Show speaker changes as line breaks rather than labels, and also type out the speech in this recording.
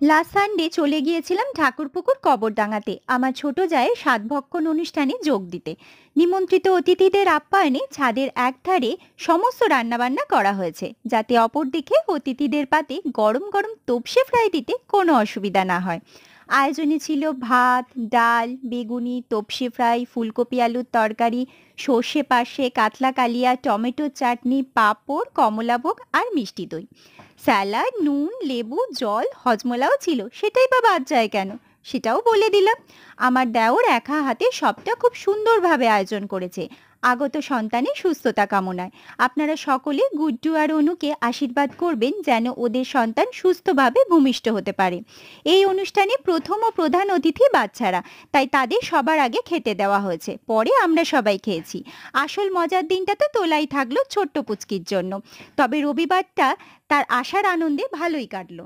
Last Sunday চলে গিয়েছিলাম ঠাকুরপুকুর কবরডাঙ্গাতে আমার ছোট জায়ের সাতভক্ষণ অনুষ্ঠানে যোগ দিতে। নিমন্ত্রিত অতিথিদের আপ্যায়নে ছাদের একধারে সমস্ত রান্নাবান্না করা হয়েছে, যাতে অপরদিকে অতিথিদের পাতে গরম গরম তোপসে ফ্রাই দিতে কোনো অসুবিধা না হয়। আয়োজনে ছিল ভাত, ডাল, বেগুনি, তোপসে ফ্রাই, ফুলকপি আলুর তরকারি, সর্ষে পার্শে, কাতলা কালিয়া, টমেটো চাটনি, পাঁপড়, কমলাভোগ আর মিষ্টি দই। স্যালাড, নুন, লেবু, জল, হজমোলাও ছিল, সেটাই বা বাদ যায় কেন? সেটাও বলে দিলাম। আমার দেওর একা হাতে সবটা খুব সুন্দরভাবে আয়োজন করেছে, আগত সন্তানের সুস্থতা কামনায়। আপনারা সকলে গুড্ডু আর অনুকে আশীর্বাদ করবেন যেন ওদের সন্তান সুস্থভাবে ভূমিষ্ঠ হতে পারে। এই অনুষ্ঠানে প্রথম ও প্রধান অতিথি বাচ্চারা, তাই তাদের সবার আগে খেতে দেওয়া হয়েছে, পরে আমরা সবাই খেয়েছি। আসল মজার দিনটা তো তোলাই থাকলো ছোট্ট পুচকির জন্য। তবে রবিবারটা তার আসার আনন্দে ভালোই কাটলো।